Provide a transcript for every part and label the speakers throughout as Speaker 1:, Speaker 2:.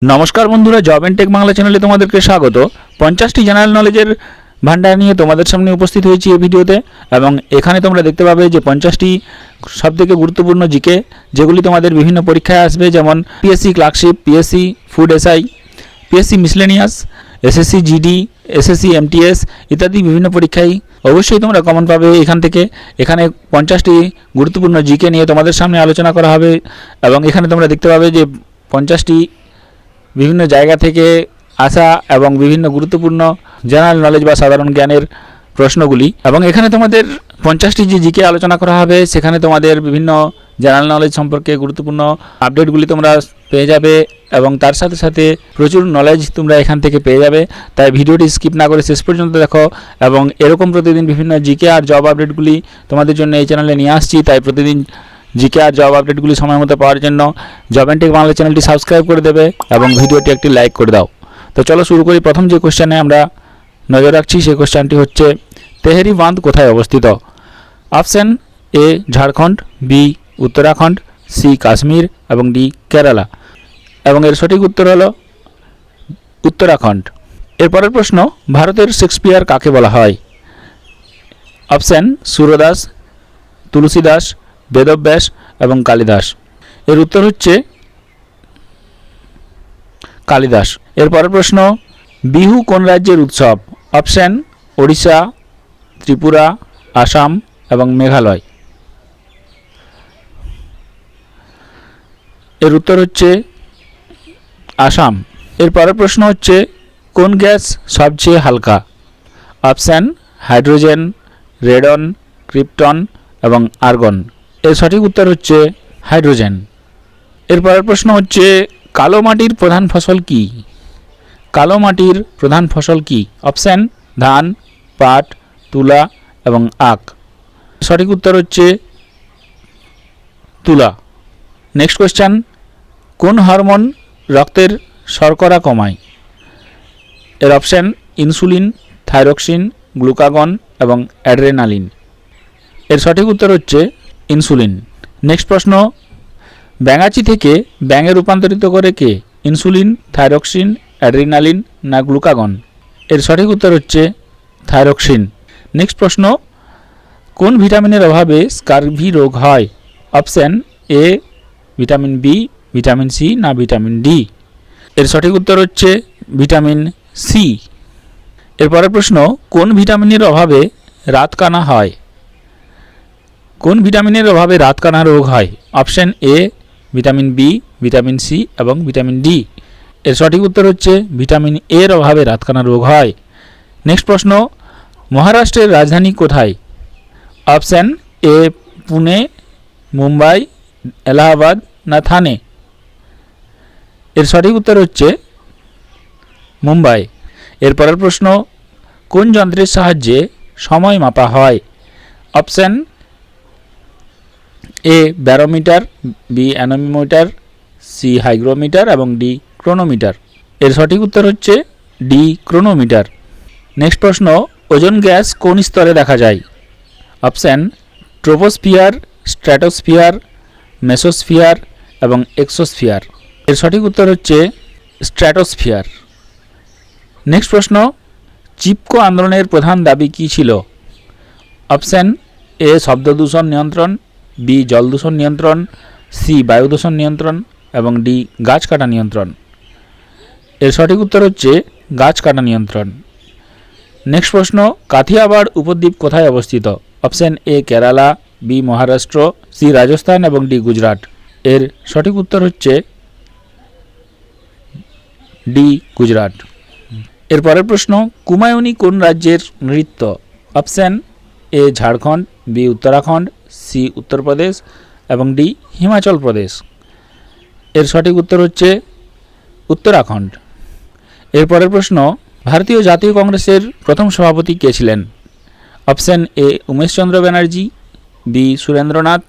Speaker 1: নমস্কার বন্ধুরা, job and take Bangla চ্যানেলে তোমাদেরকে স্বাগত। 50টি জেনারেল নলেজের ভান্ডার নিয়ে তোমাদের সামনে উপস্থিত হয়েছি এই ভিডিওতে। এবং এখানে তোমরা দেখতে পাবে যে 50টি সবথেকে গুরুত্বপূর্ণ জিকে, যেগুলি তোমাদের বিভিন্ন পরীক্ষায় আসবে, যেমন PSC clerkship, PSC food SI, PSC miscellaneous, SSC GD, SSC MTS ইত্যাদি বিভিন্ন পরীক্ষায় অবশ্যই তোমরা কমন পাবে এখান থেকে। এখানে 50টি গুরুত্বপূর্ণ জিকে নিয়ে তোমাদের সামনে আলোচনা করা হবে। এবং এখানে তোমরা দেখতে পাবে যে 50টি বিভিন্ন জায়গা থেকে আসা এবং বিভিন্ন গুরুত্বপূর্ণ জেনারেল নলেজ বা সাধারণ জ্ঞানের প্রশ্নগুলি। এবং এখানে তোমাদের 50টি যে জিকে আলোচনা করা হবে, সেখানে তোমাদের বিভিন্ন জেনারেল নলেজ সম্পর্কে গুরুত্বপূর্ণ আপডেটগুলি তোমরা পেয়ে যাবে এবং তার সাথে সাথে প্রচুর নলেজ তোমরা এখান থেকে পেয়ে যাবে। তাই ভিডিওটি স্কিপ না করে শেষ পর্যন্ত দেখো। এবং এরকম প্রতিদিন বিভিন্ন জিকে আর জব আপডেটগুলি তোমাদের জন্য এই চ্যানেলে নিয়ে আসছি। তাই প্রতিদিন জিকে আর জব আপডেটগুলি সময় মতো পাওয়ার জন্য জব এন্ড টেক বাংলা চ্যানেলটি সাবস্ক্রাইব করে দেবে এবং ভিডিওটি একটি লাইক করে দাও। তো চলো শুরু করি। প্রথম যে কোশ্চেনে আমরা নজর রাখছি, সেই কোশ্চেনটি হচ্ছে তেহরি বাঁধ কোথায় অবস্থিত? Option A Jharkhand, B Uttarakhand, C Kashmir এবং ডি কেরালা। এবং এর সঠিক উত্তর হলো উত্তরাখণ্ড। এরপরের প্রশ্ন, ভারতের শেক্সপিয়ার কাকে বলা হয়? অপশান সুরদাস, তুলসীদাস, বেদব্যাস এবং কালিদাস। এর উত্তর হচ্ছে কালিদাস। এরপরের প্রশ্ন, বিহু কোন রাজ্যের উৎসব? অপশান ওড়িশা, ত্রিপুরা, আসাম এবং মেঘালয়। এর উত্তর হচ্ছে আসাম। এরপরের প্রশ্ন হচ্ছে কোন গ্যাস সবচেয়ে হালকা? অপশান হাইড্রোজেন, রেডন, ক্রিপ্টন এবং আর্গন। এর সঠিক উত্তর হচ্ছে হাইড্রোজেন। এরপরের প্রশ্ন হচ্ছে কালো মাটির প্রধান ফসল কি? কালো মাটির প্রধান ফসল কি? অপশান ধান, পাট, তুলা এবং আখ। সঠিক উত্তর হচ্ছে তুলা। নেক্সট কোয়েশ্চেন, কোন হরমোন রক্তের শর্করা কমায়? এর অপশান ইনসুলিন, থাইরক্সিন, গ্লুকাগন এবং অ্যাড্রেনালিন। এর সঠিক উত্তর হচ্ছে ইনসুলিন। নেক্সট প্রশ্ন, ব্যাঙাচি থেকে ব্যাঙে রূপান্তরিত করে কে? ইনসুলিন, থাইরক্সিন, অ্যাড্রিনালিন না গ্লুকাগন? এর সঠিক উত্তর হচ্ছে থাইরক্সিন। নেক্সট প্রশ্ন, কোন ভিটামিনের অভাবে স্কারভি রোগ হয়? Option A vitamin B, vitamin C না ভিটামিন ডি? এর সঠিক উত্তর হচ্ছে ভিটামিন সি। এরপরের প্রশ্ন, কোন ভিটামিনের অভাবে রাতকানা হয়? কোন ভিটামিনের অভাবে রাতকানা রোগ হয়? Option A vitamin B, vitamin C এবং ভিটামিন ডি। এর সঠিক উত্তর হচ্ছে ভিটামিন এর অভাবে রাতকানা রোগ হয়। নেক্সট প্রশ্ন, মহারাষ্ট্রের রাজধানী কোথায়? অপশান এ পুনে, মুম্বাই, এলাহাবাদ না থানে? এর সঠিক উত্তর হচ্ছে মুম্বাই। এরপরের প্রশ্ন, কোন যন্ত্রের সাহায্যে সময় মাপা হয়? Option A barometer, B anemometer, C hygrometer এবং ডি ক্রোনোমিটার। এর সঠিক উত্তর হচ্ছে ডি ক্রোনোমিটার। নেক্সট প্রশ্ন, ওজোন গ্যাস কোন স্তরে দেখা যায়? অপশান ট্রোপোস্ফিয়ার, স্ট্র্যাটোস্ফিয়ার, মেসোস্ফিয়ার এবং এক্সোস্ফিয়ার। এর সঠিক উত্তর হচ্ছে স্ট্র্যাটোস্ফিয়ার। নেক্সট প্রশ্ন, চিপকো আন্দোলনের প্রধান দাবি কী ছিল? অপশান এ শব্দ দূষণ নিয়ন্ত্রণ, বি জল দূষণ নিয়ন্ত্রণ, সি বায়ু দূষণ নিয়ন্ত্রণ এবং ডি গাছ কাটা নিয়ন্ত্রণ। এর সঠিক উত্তর হচ্ছে গাছ কাটা নিয়ন্ত্রণ। নেক্সট প্রশ্ন, কাথিয়াবাড় উপদ্বীপ কোথায় অবস্থিত? Option A Kerala, B Maharashtra, C Rajasthan এবং ডি গুজরাট। এর সঠিক উত্তর হচ্ছে ডি গুজরাট। এরপরের প্রশ্ন, কুমায়ুনি কোন রাজ্যের নৃত্য? Option A Jharkhand, B Uttarakhand, C Uttar Pradesh এবং ডি হিমাচল প্রদেশ। এর সঠিক উত্তর হচ্ছে উত্তরাখণ্ড। এরপরের প্রশ্ন, ভারতীয় জাতীয় কংগ্রেসের প্রথম সভাপতি কে ছিলেন? Option A Umeshchandra Banerjee, B Surendranath,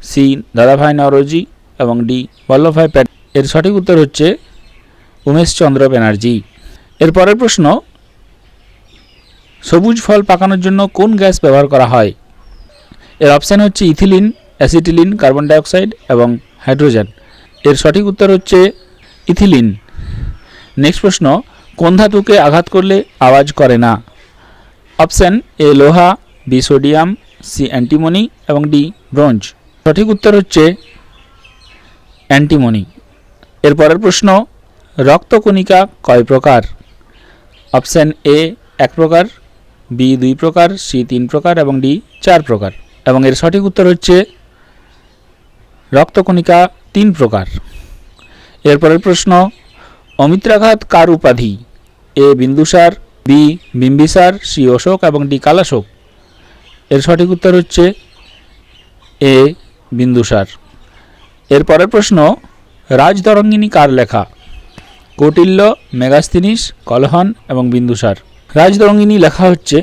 Speaker 1: C Dadabhai Naoroji এবং ডি বল্লভভাই প্যাটেল। এর সঠিক উত্তর হচ্ছে উমেশচন্দ্র ব্যানার্জি। এরপরের প্রশ্ন, সবুজ ফল পাকানোর জন্য কোন গ্যাস ব্যবহার করা হয়? এর অপশান হচ্ছে ইথিলিন, অ্যাসিটিলিন, কার্বন ডাইঅক্সাইড এবং হাইড্রোজেন। এর সঠিক উত্তর হচ্ছে ইথিলিন। নেক্সট প্রশ্ন, কোন ধাতুকে আঘাত করলে আওয়াজ করে না? অপশান এ লোহা, বি সোডিয়াম, সি অ্যান্টিমনি এবং ডি ব্রোঞ্জ। সঠিক উত্তর হচ্ছে অ্যান্টিমনি। এর পরের প্রশ্ন, রক্তকণিকা কয় প্রকার? অপশান এ 1 প্রকার, বি 2 প্রকার, সি 3 প্রকার এবং ডি 4 প্রকার। এবং এর সঠিক উত্তর হচ্ছে রক্তকণিকা 3 প্রকার। এরপরের প্রশ্ন, অমিত্রাঘাত কার উপাধি? এ বিন্দুসার, বি বিম্বিসার, সি অশোক এবং ডি কালাশোক। এর সঠিক উত্তর হচ্ছে এ বিন্দুসার। এরপরের প্রশ্ন, রাজতরঙ্গিনী কার লেখা? কৌটিল্য, মেগাস্তিনিস, কলহন এবং বিন্দুসার। রাজতরঙ্গিনী লেখা হচ্ছে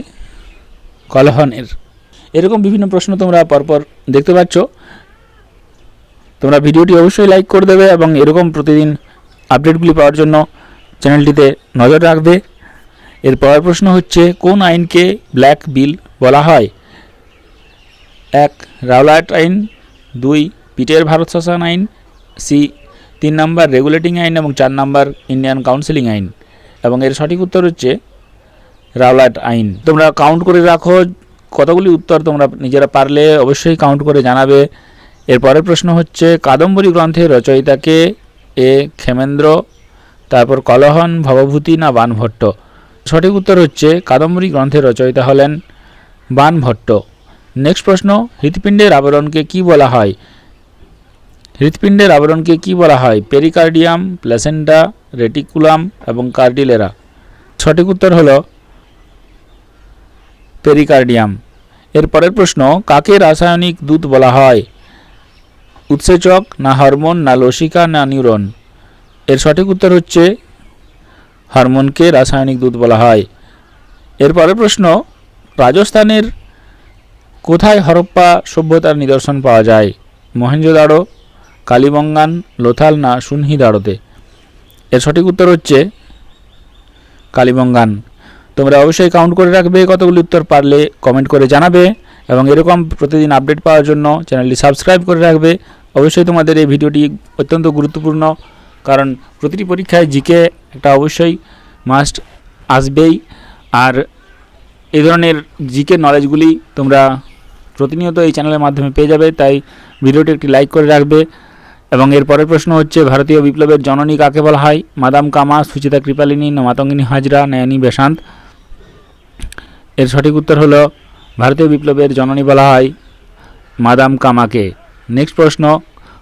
Speaker 1: কলহনের। এরকম বিভিন্ন প্রশ্ন তোমরা পরপর দেখতে পাচ্ছ। তোমরা ভিডিওটি অবশ্যই লাইক করে দেবে এবং এরকম প্রতিদিন আপডেটগুলি পাওয়ার জন্য চ্যানেলটিতে নজর রাখবে। এর পরের প্রশ্ন হচ্ছে, কোন আইনকে ব্ল্যাক বিল বলা হয়? 1 রাওলাট আইন, 2 পিটের ভারত শাসন আইন, সি 3 নম্বর রেগুলেটিং আইন এবং 4 নম্বর ইন্ডিয়ান কাউন্সিলিং আইন। এবং এর সঠিক উত্তর হচ্ছে রাওলাট আইন। তোমরা কাউন্ট করে রাখো কতগুলি উত্তর তোমরা নিজেরা পারলে অবশ্যই কাউন্ট করে জানাবে। এর পরের প্রশ্ন হচ্ছে, কাদম্বরী গ্রন্থের রচয়িতাকে? এ ক্ষেমেন্দ্র, তারপর কলহন, ভবভূতি না বাণভট্ট। সঠিক উত্তর হচ্ছে কাদম্বরী গ্রন্থের রচয়িতা হলেন বাণভট্ট। নেক্সট প্রশ্ন, হৃৎপিণ্ডের আবরণকে কি বলা হয়? হৃৎপিণ্ডের আবরণকে কি বলা হয়? পেরিকার্ডিয়াম, প্ল্যাসেন্টা, রেটিকুলাম এবং কার্ডিলেরা। সঠিক উত্তর হলো পেরিকার্ডিয়াম। এর পরের প্রশ্ন, কাকে রাসায়নিক দূত বলা হয়? উৎসেচক না হরমোন না লসিকা না নিউরন। এর সঠিক উত্তর হচ্ছে হরমোনকে রাসায়নিক দূত বলা হয়। এর পরের প্রশ্ন, রাজস্থানের কোথায় হরপ্পা সভ্যতার নিদর্শন পাওয়া যায়? মহেঞ্জোদাড়ো, কালীবঙ্গান, লোথাল না সুনহিদাড়োতে। এর সঠিক উত্তর হচ্ছে কালীবঙ্গান। তোমরা অবশ্যই কাউন্ট করে রাখবে কতগুলি উত্তর পারলে কমেন্ট করে জানাবে এবং এরকম প্রতিদিন আপডেট পাওয়ার জন্য চ্যানেলটি সাবস্ক্রাইব করে রাখবে। অবশ্যই তোমাদের এই ভিডিওটি অত্যন্ত গুরুত্বপূর্ণ, কারণ প্রতিটি পরীক্ষায় জিকে একটা অবশ্যই মাস্ট আসবেই। আর এই ধরনের জিকে নলেজগুলি তোমরা প্রতিনিয়ত এই চ্যানেলের মাধ্যমে পেয়ে যাবে, তাই ভিডিওটি একটি লাইক করে রাখবে। এবং এর পরের প্রশ্ন হচ্ছে, ভারতীয় বিপ্লবের জননী কাকে বলা হয়? মাদাম কামা, সুচিতা কৃপালিনী না মাতঙ্গিনী হাজরা না অ্যানি বেসান্ত। এর সঠিক উত্তর হলো ভারতীয় বিপ্লবের জননী বলা হয় মাদাম কামাকে। নেক্সট প্রশ্ন,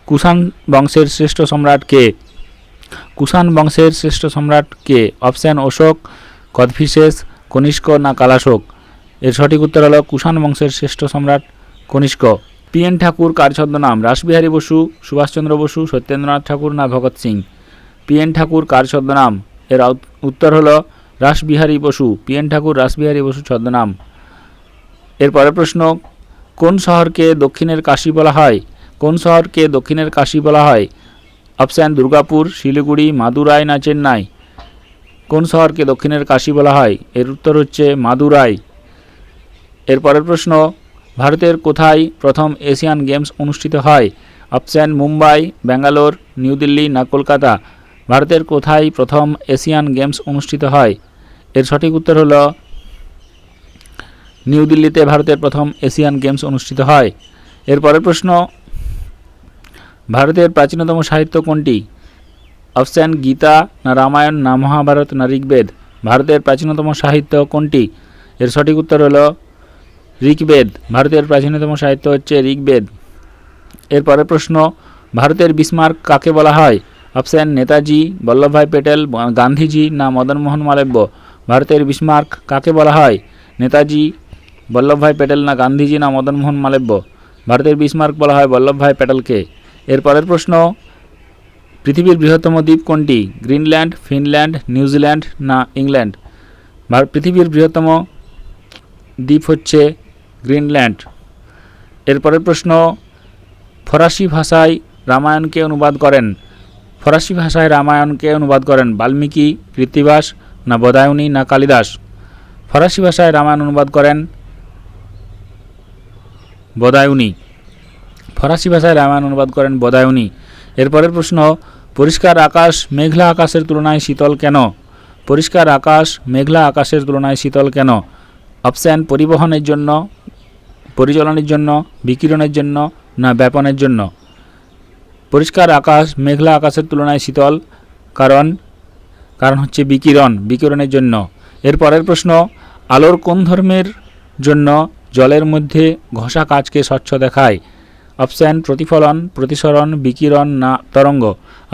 Speaker 1: কুষাণ বংশের শ্রেষ্ঠ সম্রাট কে? কুষাণ বংশের শ্রেষ্ঠ সম্রাট কে? অপশান অশোক, কদফিসেস, কনিষ্ক না কালাশোক। এর সঠিক উত্তর হলো কুষাণ বংশের শ্রেষ্ঠ সম্রাট কনিষ্ক। পি.এন. ঠাকুর কার ছদ্মনাম? রাসবিহারী বসু, সুভাষচন্দ্র বসু, সত্যেন্দ্রনাথ ঠাকুর না ভগৎ সিং। পি.এন. ঠাকুর কার ছদ্মনাম? এর উত্তর হলো রাসবিহারী বসু। পি.এন. ঠাকুর রাসবিহারী বসু ছদ্মনাম। এর পরের প্রশ্ন, কোন শহরকে দক্ষিণের কাশী বলা হয়? কোন শহরকে দক্ষিণের কাশী বলা হয়? অপশান দুর্গাপুর, শিলিগুড়ি, মাদুরাই না চেন্নাই। কোন শহরকে দক্ষিণের কাশী বলা হয়? এর উত্তর হচ্ছে মাদুরাই। এর পরের প্রশ্ন, ভারতের কোথায় প্রথম এশিয়ান গেমস অনুষ্ঠিত হয়? অপশান মুম্বাই, ব্যাঙ্গালোর, নিউ দিল্লি না কলকাতা। ভারতের কোথায় প্রথম এশিয়ান গেমস অনুষ্ঠিত হয়? এর সঠিক উত্তর হলো নিউ দিল্লিতে ভারতের প্রথম এশিয়ান গেমস অনুষ্ঠিত হয়। এর পরের প্রশ্ন, ভারতের প্রাচীনতম সাহিত্য কোনটি? অপশান গীতা না রামায়ণ না মহাভারত না ঋগ্বেদ। ভারতের প্রাচীনতম সাহিত্য কোনটি? এর সঠিক উত্তর হলো ঋগ্বেদ। ভারতের প্রাচীনতম সাহিত্য হচ্ছে ঋগ্বেদ। এর পরের প্রশ্ন, ভারতের বিসমার্ক কাকে বলা হয়? অপশান নেতাজি, বল্লভভাই প্যাটেল, গান্ধীজি না মদনমোহন মালব্য। ভারতের বিসমার্ক কাকে বলা হয়? নেতাজি, বল্লভভাই প্যাটেল না গান্ধীজি না মদনমোহন মালব্য। ভারতের বিসমার্ক বলা হয় বল্লভভাই প্যাটেলকে। এর পরের প্রশ্ন, পৃথিবীর বৃহত্তম দ্বীপ কোনটি? গ্রিনল্যান্ড, ফিনল্যান্ড, নিউজিল্যান্ড না ইংল্যান্ড। পৃথিবীর বৃহত্তম দ্বীপ হচ্ছে গ্রিনল্যান্ড। এর পরের প্রশ্ন, ফরাসি ভাষায় রামায়ণকে অনুবাদ করেন? ফরাসি ভাষায় রামায়ণকে অনুবাদ করেন বাল্মীকি, কৃত্তিবাস না বদায়ুনী না কালিদাস। ফরাসি ভাষায় রামায়ণ অনুবাদ করেন বদায়ুনী। ফরাসি ভাষায় রামায়ণ অনুবাদ করেন বদায়ুনী। এরপরের প্রশ্ন, পরিষ্কার আকাশ মেঘলা আকাশের তুলনায় শীতল কেন? পরিষ্কার আকাশ মেঘলা আকাশের তুলনায় শীতল কেন? অপশান পরিবহনের জন্য, পরিচালনের জন্য, বিকিরণের জন্য না ব্যাপনের জন্য। পরিষ্কার আকাশ মেঘলা আকাশের তুলনায় শীতল কারণ হচ্ছে বিকিরণের জন্য। এর পরের প্রশ্ন, আলোর কোন ধর্মের জন্য জলের মধ্যে ঘষা কাচকে স্বচ্ছ দেখায়? অপশান প্রতিফলন, প্রতিসরণ, বিকিরণ না তরঙ্গ।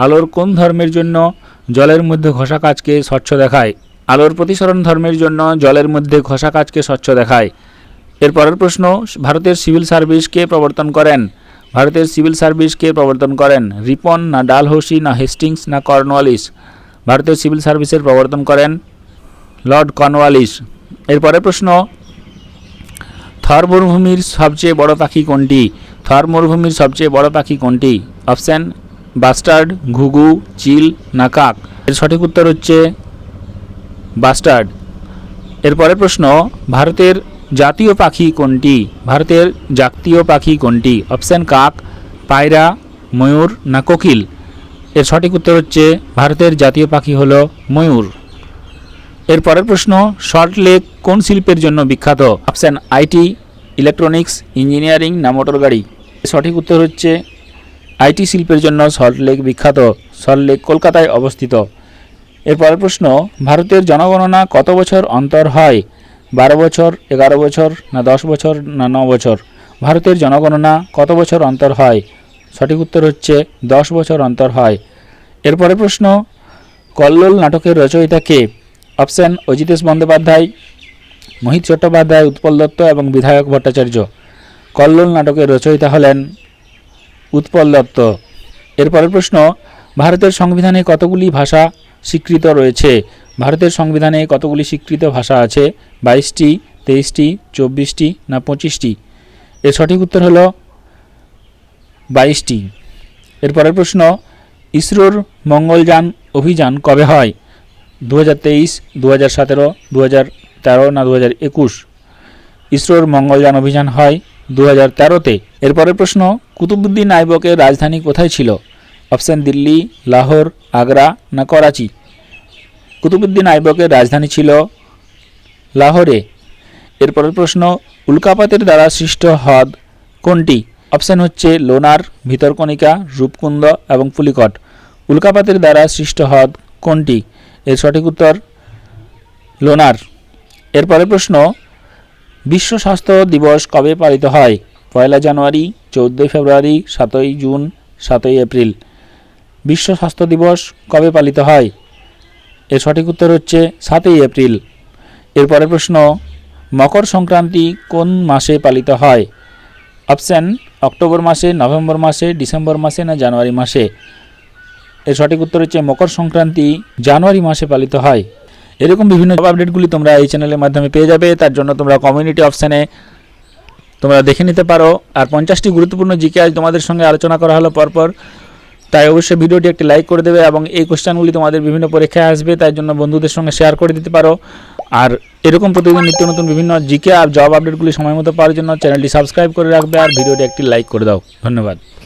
Speaker 1: আলোর কোন ধর্মের জন্য জলের মধ্যে ঘষা কাচকে স্বচ্ছ দেখায়? আলোর প্রতিসরণ ধর্মের জন্য জলের মধ্যে ঘষা কাচকে স্বচ্ছ দেখায়। এর পরের প্রশ্ন, ভারতের সিভিল সার্ভিস কে প্রবর্তন করেন? ভারতের সিভিল সার্ভিস কে প্রবর্তন করেন? রিপন না ডালহৌসি না হেস্টিংস না কর্নওয়ালিস? ভারতের সিভিল সার্ভিসের প্রবর্তন করেন লর্ড কর্নওয়ালিস। এর পরের প্রশ্ন, থর মরুভূমির সবচেয়ে বড় পাখি কোনটি? থর মরুভূমির সবচেয়ে বড় পাখি কোনটি? অপশান বাস্টার্ড, ঘুঘু, চিল না কাক। এর সঠিক উত্তর হচ্ছে বাস্টার্ড। এর পরের প্রশ্ন, ভারতের জাতীয় পাখি কোনটি? ভারতের জাতীয় পাখি কোনটি? অপশান কাক, পায়রা, ময়ূর না কোকিল। এর সঠিক উত্তর হচ্ছে ভারতের জাতীয় পাখি হলো ময়ূর। এর পরের প্রশ্ন, সল্ট লেক কোন শিল্পের জন্য বিখ্যাত? অপশান আইটি, ইলেকট্রনিক্স, ইঞ্জিনিয়ারিং না মোটর গাড়ি। সঠিক উত্তর হচ্ছে আইটি শিল্পের জন্য সল্ট লেক বিখ্যাত। সল্ট লেক কলকাতায় অবস্থিত। এর পরের প্রশ্ন, ভারতের জনগণনা কত বছর অন্তর হয়? 12 বছর, 11 বছর না 10 বছর না 9 বছর? ভারতের জনগণনা কত বছর অন্তর হয়? সঠিক উত্তর হচ্ছে 10 বছর অন্তর হয়। এরপরে প্রশ্ন, কল্লোল নাটকের রচয়িতা কে? অপশান অজিতেশ বন্দ্যোপাধ্যায়, মোহিত চট্টোপাধ্যায়, উৎপল দত্ত এবং বিধায়ক ভট্টাচার্য। কল্লোল নাটকের রচয়িতা হলেন উৎপল দত্ত। এরপরের প্রশ্ন, ভারতের সংবিধানে কতগুলি ভাষা স্বীকৃত রয়েছে? ভারতের সংবিধানে কতগুলি স্বীকৃত ভাষা আছে? 22টি, 23টি, 24টি না 25টি? এর সঠিক উত্তর হলো 22টি। এরপরের প্রশ্ন, ইসরোর মঙ্গলযান অভিযান কবে হয়? 2023, 2017, 2013 না 2021? ইসরোর মঙ্গলযান অভিযান হয় 2013-তে। এরপরের প্রশ্ন, কুতুবউদ্দিন আইবকের রাজধানী কোথায় ছিল? অপশান দিল্লি, লাহোর, আগ্রা না করাচি? কুতুবউদ্দিন আইবকের রাজধানী ছিল লাহোরে। এরপরের প্রশ্ন, উল্কাপাতের দ্বারা সৃষ্ট হ্রদ কোনটি? অপশান হচ্ছে লোনার, ভিতরকণিকা, রূপকুন্দ এবং পুলিকট। উল্কাপাতের দ্বারা সৃষ্ট হ্রদ কোনটি? এর সঠিক উত্তর লোনার। এরপরের প্রশ্ন, বিশ্ব স্বাস্থ্য দিবস কবে পালিত হয়? 1 জানুয়ারি, 14 ফেব্রুয়ারি, 7 জুন, 7 এপ্রিল? বিশ্ব স্বাস্থ্য দিবস কবে পালিত হয়? এর সঠিক উত্তর হচ্ছে 7 এপ্রিল। এরপরের প্রশ্ন, মকর সংক্রান্তি কোন মাসে পালিত হয়? অপশান অক্টোবর মাসে, নভেম্বর মাসে, ডিসেম্বর মাসে না জানুয়ারি মাসে? এর সঠিক উত্তর হচ্ছে মকর সংক্রান্তি জানুয়ারি মাসে পালিত হয়। এরকম বিভিন্ন আপডেটগুলি তোমরা এই চ্যানেলের মাধ্যমে পেয়ে যাবে। তার জন্য তোমরা কমিউনিটি অপশানে তোমরা দেখে নিতে পারো। আর 50টি গুরুত্বপূর্ণ জিকে আজ তোমাদের সঙ্গে আলোচনা করা হলো পরপর, তাই অবশ্যই ভিডিওটি একটি লাইক করে দেবে এবং এই কোশ্চেনগুলি তোমাদের বিভিন্ন পরীক্ষায় আসবে, তাই জন্য বন্ধুদের সঙ্গে শেয়ার করে দিতে পারো। আর এরকম প্রতিদিন নিত্য নতুন বিভিন্ন জিকে আর জব আপডেটগুলি সময় মতো পাওয়ার জন্য চ্যানেলটি সাবস্ক্রাইব করে রাখবে আর ভিডিওটি একটি লাইক করে দাও। ধন্যবাদ।